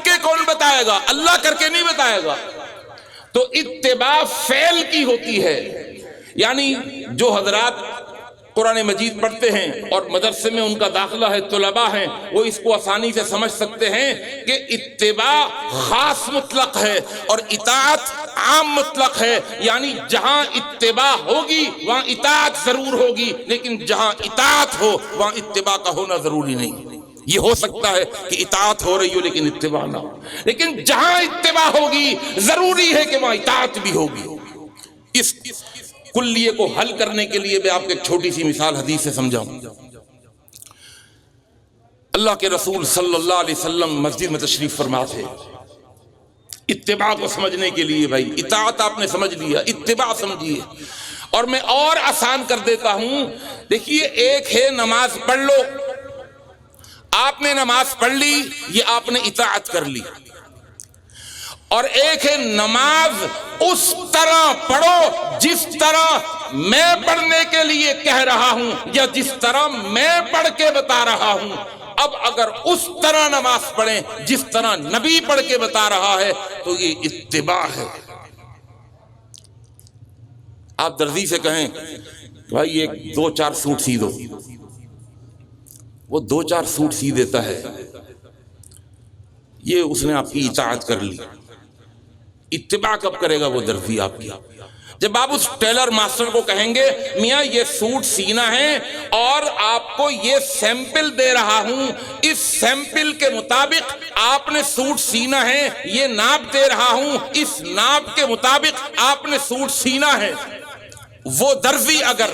کے کون بتائے گا؟ اللہ کر کے نہیں بتائے گا۔ تو اتباع فعل کی ہوتی ہے، یعنی جو حضرات قرآن مجید پڑھتے ہیں اور مدرسے میں ان کا داخلہ ہے، طلباء ہیں، وہ اس کو آسانی سے سمجھ سکتے ہیں کہ اتباع خاص مطلق ہے اور اطاعت عام مطلق ہے، یعنی جہاں اتباع ہوگی وہاں اطاعت ضرور ہوگی، لیکن جہاں اطاعت ہو وہاں اتباع کا ہونا ضروری نہیں۔ یہ ہو سکتا ہے کہ اطاعت ہو رہی ہو لیکن اتباع نہ ہو، لیکن جہاں اتباع ہوگی ضروری ہے کہ وہاں اطاعت بھی ہوگی۔ اس کلیے کو حل کرنے کے لیے میں آپ کو ایک چھوٹی سی مثال حدیث سے سمجھاؤں۔ اللہ کے رسول صلی اللہ علیہ وسلم مسجد میں تشریف فرما تھے، اتباع کو سمجھنے کے لیے، بھائی اطاعت آپ نے سمجھ لیا، اتباع سمجھیے۔ اور میں اور آسان کر دیتا ہوں، دیکھیے ایک ہے نماز پڑھ لو، آپ نے نماز پڑھ لی، یہ آپ نے اطاعت کر لی، اور ایک ہے نماز اس طرح پڑھو جس طرح میں پڑھنے کے لیے کہہ رہا ہوں یا جس طرح میں پڑھ کے بتا رہا ہوں۔ اب اگر اس طرح نماز پڑھیں جس طرح نبی پڑھ کے بتا رہا ہے تو یہ اتباع ہے۔ آپ درزی سے کہیں بھائی ایک 2-4 سوٹ سی دو، وہ 2-4 سوٹ سی دیتا ہے، یہ اس نے آپ کی اطاعت کر لی۔ اتباع کب کرے گا وہ درزی آپ کی؟ جب آپ اس ٹیلر ماسٹر کو کہیں گے میاں یہ سوٹ سینا ہے اور آپ کو یہ سیمپل دے رہا ہوں، اس سیمپل کے مطابق آپ نے سوٹ سینا ہے، یہ ناپ دے رہا ہوں، اس ناپ کے مطابق آپ نے سوٹ سینا ہے، وہ درزی اگر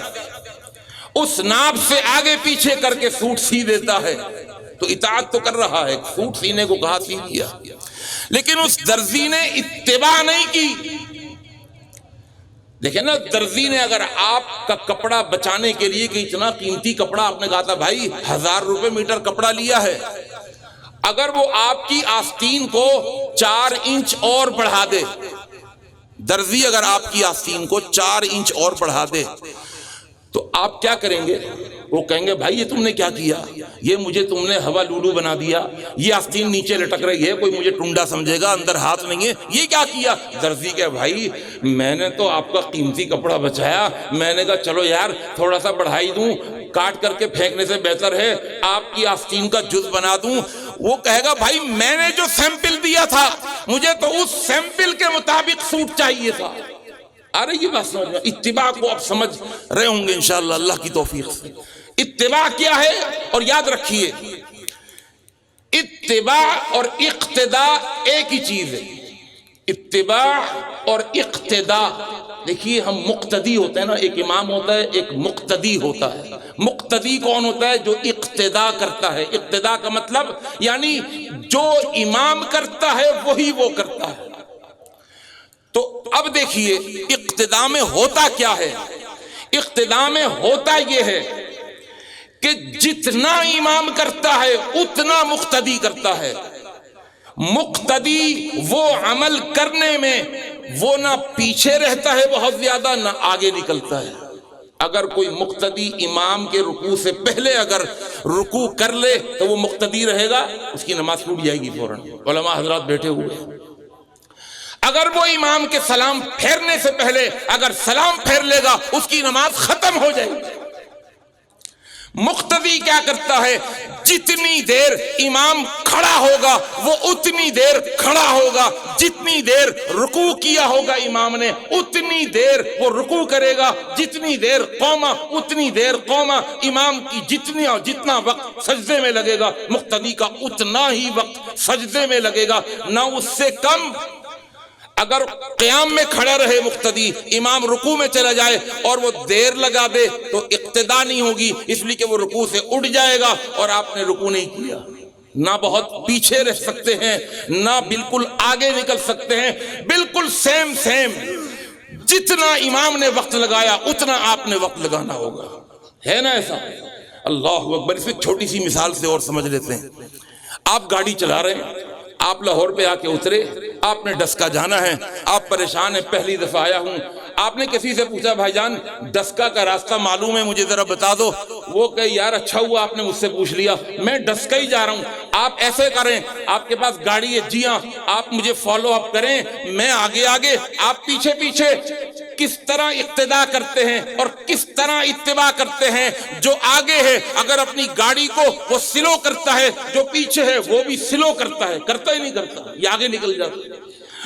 اس ناپ سے آگے پیچھے کر کے سوٹ سی دیتا ہے تو اطاعت تو کر رہا ہے، سوٹ سینے کو کہا سی دیا، لیکن اس درزی نے اتباع نہیں کی۔ دیکھیں نا، درزی نے اگر آپ کا کپڑا بچانے کے لیے کہ اتنا قیمتی کپڑا آپ نے کہا تھا بھائی 1000 روپے میٹر کپڑا لیا ہے، اگر وہ آپ کی آستین کو 4 انچ اور بڑھا دے، درزی اگر آپ کی آستین کو 4 انچ اور بڑھا دے تو آپ کیا کریں گے؟ وہ کہیں گے بھائی یہ تم نے کیا کیا، یہ مجھے تم نے ہوا لولو بنا دیا، یہ آستین نیچے لٹک رہی ہے، کوئی مجھے ٹنڈا سمجھے گا، اندر ہاتھ نہیں ہے، یہ کیا کیا؟ درزی کہ بھائی میں نے تو آپ کا قیمتی کپڑا بچایا، میں نے کہا چلو یار تھوڑا سا بڑھائی دوں، کاٹ کر کے پھینکنے سے بہتر ہے آپ کی آستین کا جز بنا دوں۔ وہ کہے گا بھائی میں نے جو سیمپل دیا تھا مجھے تو اس سیمپل کے مطابق سوٹ چاہیے تھا۔ آ رہی یہ بات سمجھ میں؟ اتباع کو آپ سمجھ رہے ہوں گے انشاءاللہ اللہ کی توفیق سے۔ اتباع کیا ہے؟ اور یاد رکھیے اتباع اور اقتداء ایک ہی چیز ہے۔ اتباع اور اقتداء، دیکھیے ہم مقتدی ہوتے ہیں نا، ایک امام ہوتا ہے ایک مقتدی ہوتا ہے۔ مقتدی کون ہوتا ہے؟ جو اقتداء کرتا ہے۔ اقتداء کا مطلب یعنی جو امام کرتا ہے وہی وہ کرتا ہے۔ تو اب دیکھیے اقتداء میں ہوتا کیا ہے؟ اقتداء میں ہوتا یہ ہے کہ جتنا امام کرتا ہے اتنا مقتدی کرتا ہے۔ مقتدی وہ عمل کرنے میں وہ نہ پیچھے رہتا ہے بہت زیادہ نہ آگے نکلتا ہے۔ اگر کوئی مقتدی امام کے رکوع سے پہلے اگر رکوع کر لے تو وہ مقتدی رہے گا، اس کی نماز ٹوٹ جائے گی فوراً۔ علماء حضرات بیٹھے ہوئے ہیں، اگر وہ امام کے سلام پھیرنے سے پہلے اگر سلام پھیر لے گا اس کی نماز ختم ہو جائے گی۔ مقتدی کیا کرتا ہے؟ جتنی دیر امام کھڑا ہوگا وہ اتنی دیر کھڑا ہوگا، جتنی دیر رکوع کیا ہوگا امام نے اتنی دیر وہ رکوع کرے گا، جتنی دیر قوما اتنی دیر قوما۔ امام کی جتنا وقت سجدے میں لگے گا مقتدی کا اتنا ہی وقت سجدے میں لگے گا، نہ اس سے کم۔ اگر قیام میں کھڑا رہے مقتدی، امام رکوع میں چلا جائے اور وہ دیر لگا دے تو اقتداء نہیں ہوگی، اس لیے کہ وہ رکوع سے اٹھ جائے گا اور آپ نے رکوع نہیں کیا۔ نہ بہت پیچھے رہ سکتے ہیں نہ بالکل آگے نکل سکتے ہیں، بالکل سیم جتنا امام نے وقت لگایا اتنا آپ نے وقت لگانا ہوگا، ہے نا ایسا؟ اللہ اکبر۔ اس میں چھوٹی سی مثال سے اور سمجھ لیتے ہیں۔ آپ گاڑی چلا رہے ہیں، آپ لاہور پہ آ کے اترے، آپ نے ڈسکا جانا ہے، آپ پریشان ہیں، پہلی دفعہ آیا ہوں، آپ نے کسی سے پوچھا بھائی جان ڈسکا کا راستہ معلوم ہے مجھے ذرا بتا دو، وہ کہ یار اچھا ہوا آپ نے مجھ سے پوچھ لیا، میں ڈسکا ہی جا رہا ہوں، آپ ایسے کریں، آپ کے پاس گاڑی ہے، جی ہاں، آپ مجھے فالو اپ کریں، میں آگے آگے آپ پیچھے پیچھے۔ کس طرح اقتداء کرتے ہیں اور کس طرح اتباع کرتے ہیں، جو آگے ہے اگر اپنی گاڑی کو وہ سلو کرتا ہے، جو پیچھے ہے وہ بھی سلو کرتا ہے، کرتا ہی نہیں کرتا، یہ آگے نکل جاتا ہے،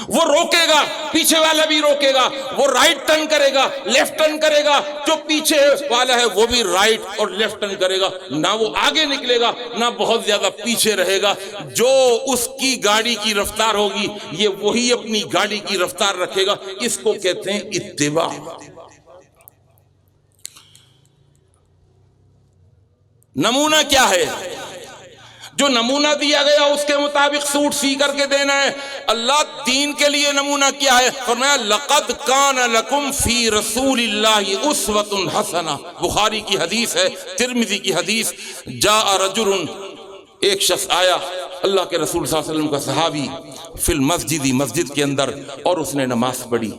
وہ روکے گا پیچھے والا بھی روکے گا، وہ رائٹ ٹرن کرے گا لیفٹ ٹرن کرے گا، جو پیچھے والا ہے وہ بھی رائٹ اور لیفٹ ٹرن کرے گا، نہ وہ آگے نکلے گا نہ بہت زیادہ پیچھے رہے گا۔ جو اس کی گاڑی کی رفتار ہوگی یہ وہی اپنی گاڑی کی رفتار رکھے گا، اس کو کہتے ہیں اتباع۔ نمونہ کیا ہے؟ جو نمونہ دیا گیا اس کے مطابق سوٹ سی کر کے دینا ہے۔ اللہ دین کے لیے نمونہ کیا ہے؟ فرمایا لقد کان لکم فی رسول اللہ اسوۃ حسنہ، بخاری کی حدیث ہے، ترمذی کی حدیث، جاء رجل، ایک شخص آیا اللہ کے رسول صلی اللہ علیہ وسلم کا صحابی، فی المسجد، مسجد کے اندر، اور اس نے نماز پڑھی۔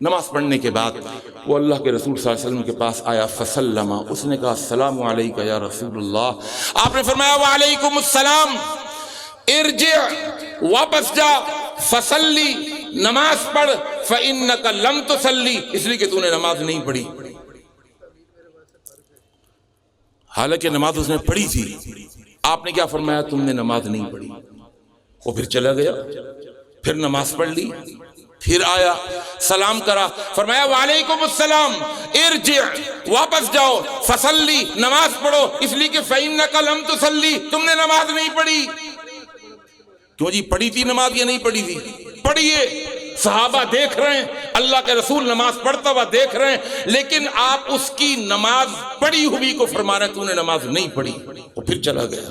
نماز پڑھنے کے بعد وہ اللہ کے رسول صلی اللہ علیہ وسلم کے پاس آیا، فسلم، اس نے کہا السلام علیکہ یا رسول اللہ، آپ نے فرمایا وعلیکم السلام، ارجع، واپس جا، فصلی، نماز پڑھ، فإنک لم تصلی، اس لیے کہ تو نے نماز نہیں پڑھی۔ حالانکہ نماز اس نے پڑھی تھی، آپ نے کیا فرمایا؟ تم نے نماز نہیں پڑھی۔ وہ پھر چلا گیا، پھر نماز پڑھ لی، پھر آیا، سلام کرا، فرمایا وعلیکم السلام، ارجع، واپس جاؤ، فصلی، نماز پڑھو، اس لیے کہ فإنک لم تصلی، تم نے نماز نہیں پڑھی۔ کیوں جی؟ پڑھی تھی نماز یا نہیں پڑھی تھی؟ پڑھیے، صحابہ دیکھ رہے ہیں، اللہ کے رسول نماز پڑھتا ہوا دیکھ رہے ہیں، لیکن آپ اس کی نماز پڑھی ہوئی کو فرما رہے ہیں تو نے نماز نہیں پڑھی۔ وہ پھر چلا گیا،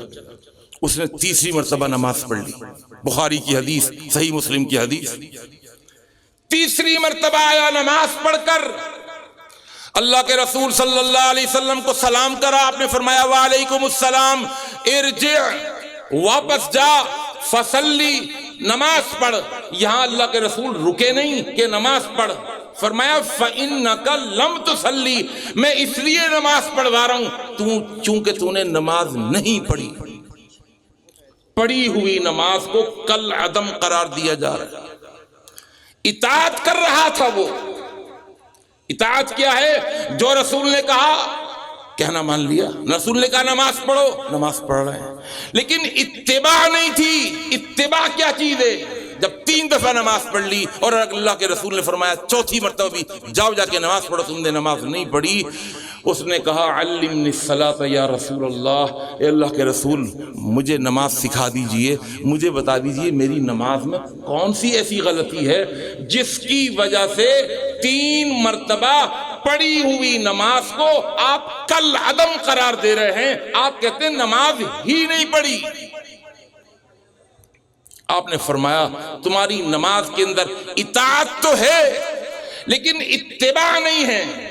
اس نے تیسری مرتبہ نماز پڑھ لی، بخاری کی حدیث، صحیح مسلم کی حدیث۔ تیسری مرتبہ آیا، نماز پڑھ کر اللہ کے رسول صلی اللہ علیہ وسلم کو سلام کرا، آپ نے فرمایا وعلیکم السلام، ارجع، واپس جا، فصلی، نماز پڑھ۔ یہاں اللہ کے رسول رکے نہیں کہ نماز پڑھ، فرمایا فإنک لم تصلی، میں اس لیے نماز پڑھوا رہا ہوں چونکہ تو نے نماز نہیں پڑھی۔ پڑھی ہوئی نماز کو کل عدم قرار دیا جا رہا ہے۔ اطاعت کر رہا تھا وہ، اطاعت کیا ہے؟ جو رسول نے کہا کہنا مان لیا، رسول نے کہا نماز پڑھو، نماز پڑھ رہے ہیں، لیکن اتباع نہیں تھی۔ اتباع کیا چیز ہے؟ جب 3 دفعہ نماز پڑھ لی اور اللہ کے رسول نے فرمایا چوتھی مرتبہ بھی جاؤ جا کے نماز پڑھو، تم نے نماز نہیں پڑھی، اس نے کہا علمنی الصلاۃ یا رسول اللہ، اے اللہ کے رسول مجھے نماز سکھا دیجئے، مجھے بتا دیجئے میری نماز میں کون سی ایسی غلطی ہے جس کی وجہ سے 3 مرتبہ پڑھی ہوئی نماز کو آپ کل عدم قرار دے رہے ہیں، آپ کہتے ہیں نماز ہی نہیں پڑھی۔ آپ نے فرمایا تمہاری نماز کے اندر اطاعت تو ہے لیکن اتباع نہیں ہے۔